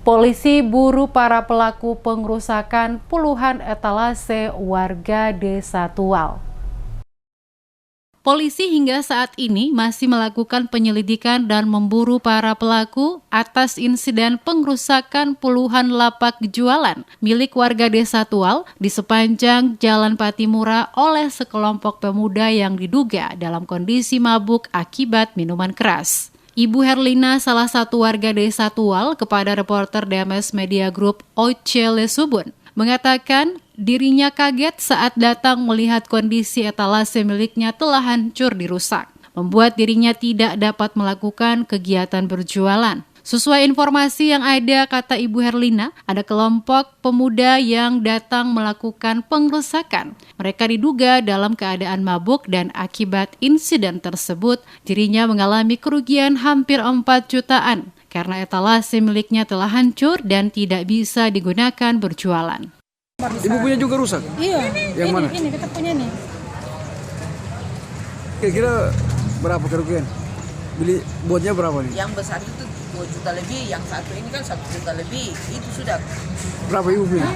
Polisi buru para pelaku pengrusakan puluhan etalase warga Desa Tual. Polisi hingga saat ini masih melakukan penyelidikan dan memburu para pelaku atas insiden pengrusakan puluhan lapak jualan milik warga Desa Tual di sepanjang Jalan Patimura oleh sekelompok pemuda yang diduga dalam kondisi mabuk akibat minuman keras. Ibu Herlina, salah satu warga Desa Tual, kepada reporter DMS Media Group Oce Lesubun, mengatakan dirinya kaget saat datang melihat kondisi etalase miliknya telah hancur dirusak, membuat dirinya tidak dapat melakukan kegiatan berjualan. Sesuai informasi yang ada, kata Ibu Herlina, ada kelompok pemuda yang datang melakukan pengrusakan. Mereka diduga dalam keadaan mabuk dan akibat insiden tersebut, dirinya mengalami kerugian hampir 4 jutaan karena etalase miliknya telah hancur dan tidak bisa digunakan berjualan. Ibu punya juga rusak? Iya. Yang mana? Ini kita punya nih. Kira-kira berapa kerugian? Beli buatnya berapa nih? Yang besar itu 2 juta lebih, yang satu ini kan 1 juta lebih, itu sudah. Berapa ibu punya?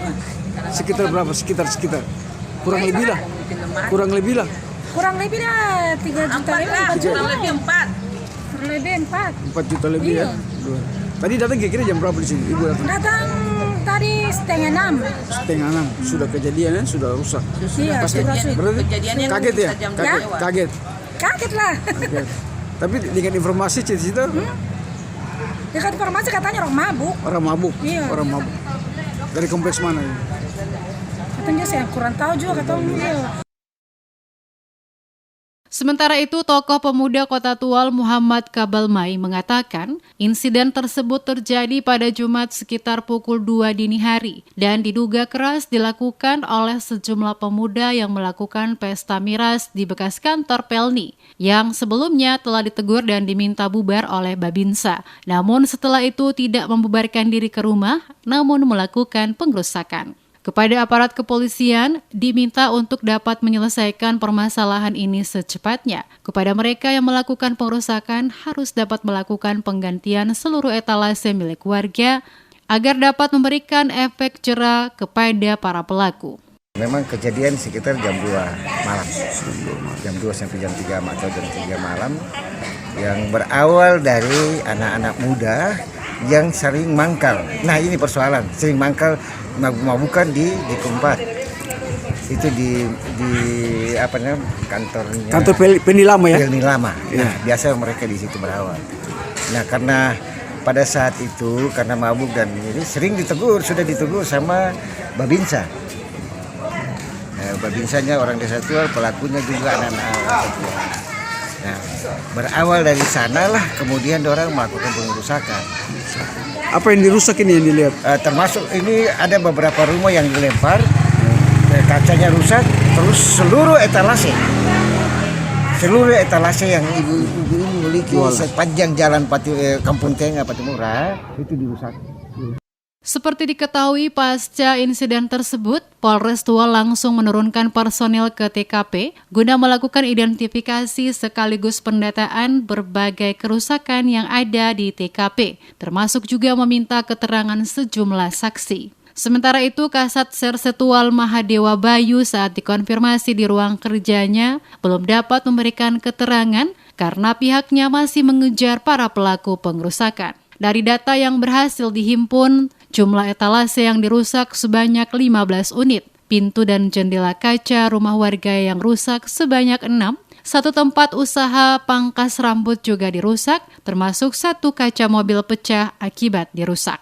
Sekitar berapa? Sekitar. Kurang lebih lah. Kurang lebih lah 3 juta lebih. 4 juta lebih 4. Kurang lebih 4. 4 juta lebih ya? Tadi datang kira-kira jam berapa di sini? Ibu datang? Datang tadi setengah 6. Setengah 6. Sudah kejadian ya? Sudah rusak. Iya, Pasti. sudah rusak. Berarti Kejadiannya kaget ya? jam Kaget. Kaget lah. Kaget. Tapi dengan informasi cerita Dekat informasi katanya orang mabuk. orang mabuk. Iya. Orang mabuk. Dari kompleks mana ya? Katanya saya kurang tahu juga katanya. Sementara itu, tokoh pemuda Kota Tual Muhammad Kabalmai mengatakan insiden tersebut terjadi pada Jumat sekitar pukul 2 dini hari dan diduga keras dilakukan oleh sejumlah pemuda yang melakukan pesta miras di bekas kantor Pelni yang sebelumnya telah ditegur dan diminta bubar oleh Babinsa. Namun setelah itu tidak membubarkan diri ke rumah, namun melakukan pengrusakan. Kepada aparat kepolisian, diminta untuk dapat menyelesaikan permasalahan ini secepatnya. Kepada mereka yang melakukan pengrusakan, harus dapat melakukan penggantian seluruh etalase milik warga agar dapat memberikan efek jera kepada para pelaku. Memang kejadian sekitar jam 2 malam, jam 2 sampai jam 3 atau jam 3 malam, yang berawal dari anak-anak muda yang sering mangkal. Nah ini persoalan, sering mangkal mabukan di Kompat. Itu di apa namanya kantornya. Kantor Pelni lama ya? Pelni lama. Nah biasa mereka di situ berawal. Nah karena pada saat itu karena mabuk dan ini sering sudah ditegur sama Babinsa. Babinsanya orang Desa Tual, pelakunya juga anak-anak. Nah, berawal dari sanalah kemudian orang melakukan pengrusakan. Apa yang dirusak ini yang dilihat? Termasuk ini ada beberapa rumah yang dilempar, kacanya rusak, terus seluruh etalase yang ibu-ibu ini miliki sepanjang jalan Kampung Tengah Patimura itu dirusak. Seperti diketahui pasca insiden tersebut, Polres Tual langsung menurunkan personil ke TKP guna melakukan identifikasi sekaligus pendataan berbagai kerusakan yang ada di TKP, termasuk juga meminta keterangan sejumlah saksi. Sementara itu, Kasat Serse Tual Mahadewa Bayu saat dikonfirmasi di ruang kerjanya belum dapat memberikan keterangan karena pihaknya masih mengejar para pelaku pengrusakan. Dari data yang berhasil dihimpun, jumlah etalase yang dirusak sebanyak 15 unit, pintu dan jendela kaca rumah warga yang rusak sebanyak 6, satu tempat usaha pangkas rambut juga dirusak, termasuk satu kaca mobil pecah akibat dirusak.